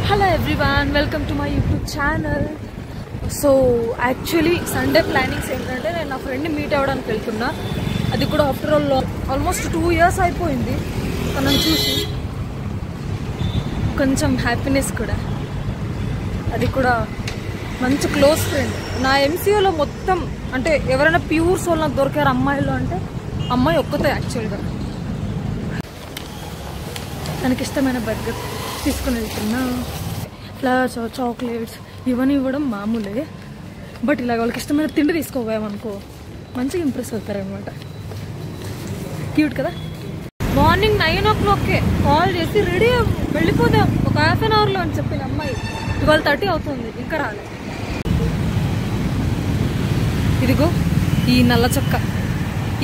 Hello everyone, welcome to my YouTube channel. So actually Sunday plannings ఏంటంటే నేను నా ఫ్రెండ్ని మీట్ అవ్వడానికి వెళ్తున్నా. అది కూడా ఆఫ్టర్ ఆల్మోస్ట్ 2 years అయిపోయింది తనని చూసి. కొంచెం హ్యాపీనెస్ కూడా, అది కూడా మంచి క్లోజ్ ఫ్రెండ్. నా ఎంసీఏలో మొత్తం అంటే ఎవరైనా ప్యూర్ సోల్ నాకు దొరికారు అమ్మాయిలు అంటే అమ్మాయి ఒక్కతే యాక్చువల్గా. తనకి ఇష్టమైన బర్గర్ తీసుకుని వెళ్తున్నా. ఫ్లవర్స్, చాక్లెట్స్ ఇవన్నీ ఇవ్వడం మామూలే, బట్ ఇలాగ వాళ్ళకి ఇష్టమైన తిండి తీసుకోపోయామనుకో మంచిగా ఇంప్రెస్ అవుతారనమాట. క్యూట్ కదా. మార్నింగ్ 9 o'clock కాల్ చేసి రెడీ వెళ్ళిపోదాం ఒక ½ an hourలో అని చెప్పిన అమ్మాయి 12:30 అవుతుంది, ఇంకా రాలేదు. ఇదిగో ఈ నల్ల చొక్క,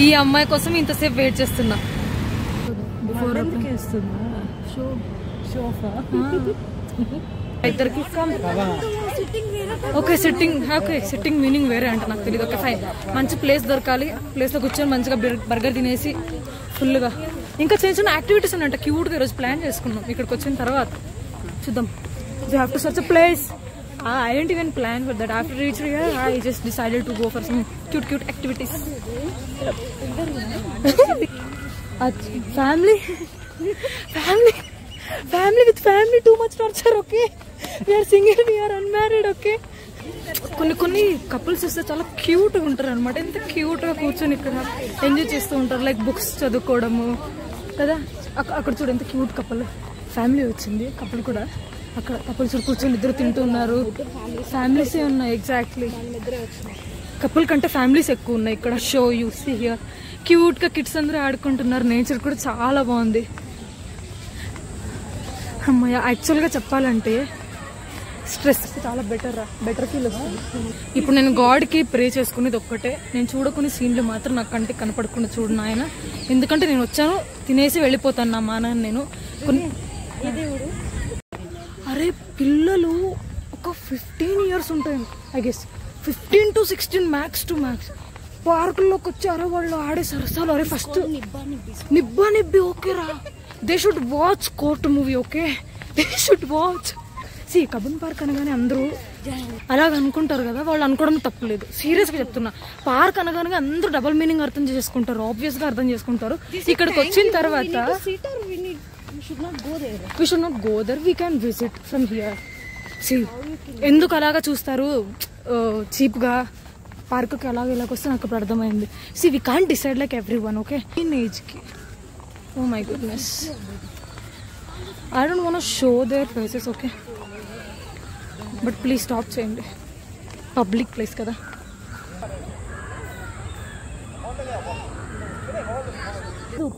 ఈ అమ్మాయి కోసం ఇంతసేపు వెయిట్ చేస్తున్నా. ఇద్దరికి ఓకే సిట్టింగ్ మీనింగ్ వేరే అంట, నాకు తెలియదు. ఓకే ఫైన్, మంచి ప్లేస్ దొరకాలి, ప్లేస్లో కూర్చొని మంచిగా బర్గర్ తినేసి ఫుల్గా ఇంకా చిన్న చిన్న యాక్టివిటీస్ ఉన్నాయంట క్యూట్గా ఈరోజు ప్లాన్ చేసుకున్నాం. ఇక్కడికి వచ్చిన తర్వాత చూద్దాం. You have to search a place. I didn't even plan for that. After reaching here, I just decided to go for some cute activities. Family with family, too much torture, okay? We are single, we are unmarried, okay? కొన్ని couples వస్తే చాలా క్యూట్గా ఉంటారు అనమాట. ఎంత క్యూట్గా కూర్చొని ఇక్కడ ఎంజాయ్ చేస్తూ ఉంటారు, లైక్ బుక్స్ చదువుకోవడము కదా. అక్కడ చూడు ఎంత క్యూట్ కపుల్, ఫ్యామిలీ వచ్చింది. కపుల్ కూడా అక్కడ కపుల్స్ కూర్చొని ఇద్దరు తింటున్నారు. ఫ్యామిలీసే ఉన్నాయి ఎగ్జాక్ట్లీ. కపుల్ కంటే ఫ్యామిలీస్ ఎక్కువ ఉన్నాయి ఇక్కడ. షో యూ సీ హియర్ క్యూట్గా కిడ్స్ అందరూ ఆడుకుంటున్నారు. నేచర్ కూడా చాలా బాగుంది. అమ్మాయ యాక్చువల్గా చెప్పాలంటే స్ట్రెస్ చాలా బెటర్ ఫీల్ వస్తుంది. ఇప్పుడు నేను గాడ్కి ప్రే చేసుకునేది ఒక్కటే, నేను చూడకునే సీన్లు మాత్రం నాకు కంటికి కనపడకుండా చూడను ఆయన. ఎందుకంటే నేను వచ్చాను, తినేసి వెళ్ళిపోతాను నా మానాన్ని నేను. అరే పిల్లలు ఒక 15 years ఉంటాయి I guess, 15 to 16 max to max. పార్కుల్లోకి వచ్చి అరే వాళ్ళు ఆడే సరసాలు. అరే ఫస్ట్ నిబ్బా ఓకేరా, they should watch court movie, okay they should watch. See Cubbon park అనగానే అందరూ అలాగ అనుకుంటారు కదా, వాళ్ళు అనుకోవడం తప్పులేదు. సీరియస్గా చెప్తున్నా, పార్క్ అనగానే అందరూ డబుల్ మీనింగ్ అర్థం చేసుకుంటారు, ఆబ్వియస్గా అర్థం చేసుకుంటారు. ఇక్కడికి వచ్చిన తర్వాత we should not go there, we can visit from here. See, ఎందుకు అలాగా చూస్తారు చీప్గా పార్కుకి ఇలాగ వస్తే నాకు ఇప్పుడు అర్థమైంది. See we can't decide like every one, okay? In ఏజ్కి oh my goodness, I don't want show their faces, okay? But please stop చేయండి, పబ్లిక్ ప్లేస్ కదా.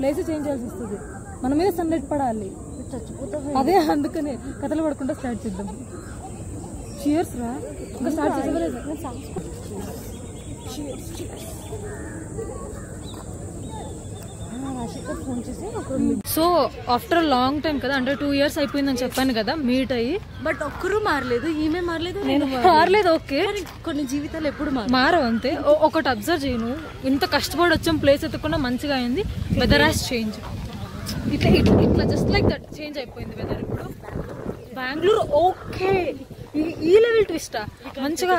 ప్లేస్ చేంజ్ చేయాల్సి వస్తుంది, మన మీద సన్లైట్ పడాలి. అదే అందుకనే కథలు పడకుండా స్టార్ట్ చేద్దాం. షియర్స్ రా, ఇంకా స్టార్ట్ చేసేది. సో ఆఫ్టర్ లాంగ్ టైం కదా, అంటే 2 years అయిపోయిందని చెప్పాను కదా మీట్ అయ్యి. బట్ ఒక్కరు మారలేదు, ఈమె మారలేదు, నేను మారలేదు. ఓకే, కొన్ని జీవితాలు ఎప్పుడు మారవు అంతే. ఒకటి అబ్జర్వ్ చేయను, ఇంత కష్టపడి వచ్చాం, ప్లేస్ ఎత్తకుండా మంచిగా అయింది. వెదర్ హ్యాస్ చేంజ్, ఇట్లా జస్ట్ లైక్ దట్ చేంజ్ అయిపోయింది వెదర్. ఇప్పుడు బెంగళూరు ఓకే, ఈ లెవెల్ ట్విస్టా మంచిగా.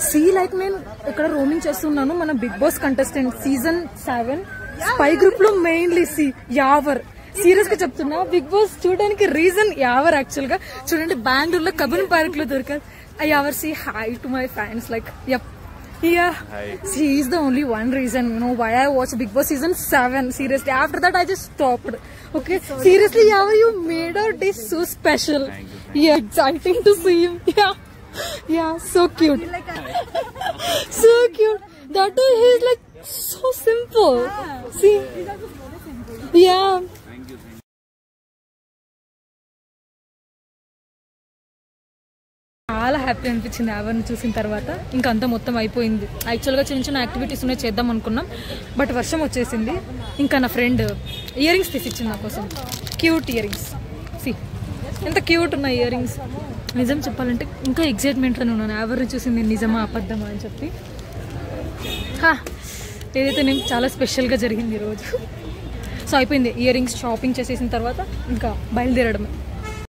సీ లైక్ నేను ఇక్కడ రోమింగ్ చేస్తున్నాను. మన Bigg Boss contestant season 7 spy group లో మెయిన్లీ సి యావర్. సీరియస్ గా చెప్తున్నా, బిగ్ బాస్ చూడడానికి రీజన్ యావర్. యాక్చువల్ గా చూడండి, బెంగళూరులో కబన్ పార్క్ లో దొరకారు. I Yawar say hi to my fans, like yup. Yeah, she is the only one reason, you know, why I watched Big Boss season 7. Seriously, after that I just stopped. Okay, seriously, Yava, you made our day so special. Yeah, exciting to see him. Yeah, so cute. So cute. That too, he's like so simple. See, yeah. చాలా happy అనిపించింది యావర్ని చూసిన తర్వాత. ఇంకా అంతా మొత్తం అయిపోయింది. యాక్చువల్గా చిన్న చిన్న యాక్టివిటీస్ ఉన్నాయి చేద్దాం అనుకున్నాం, బట్ వర్షం వచ్చేసింది. ఇంకా నా ఫ్రెండ్ ఇయర్ రింగ్స్ తీసిచ్చింది నా కోసం, క్యూట్ ఇయర్ రింగ్స్. సి ఎంత క్యూట్ ఉన్నాయి ఇయర్ రింగ్స్. నిజం చెప్పాలంటే ఇంకా ఎగ్జైట్మెంట్లోనే ఉన్నాను, యావర్ని చూసింది నిజమా అబద్ధమా అని చెప్పి. ఏదైతే నేను చాలా స్పెషల్గా జరిగింది ఈరోజు. సో అయిపోయింది, ఇయర్ రింగ్స్ షాపింగ్ చేసేసిన తర్వాత ఇంకా బయలుదేరడమే.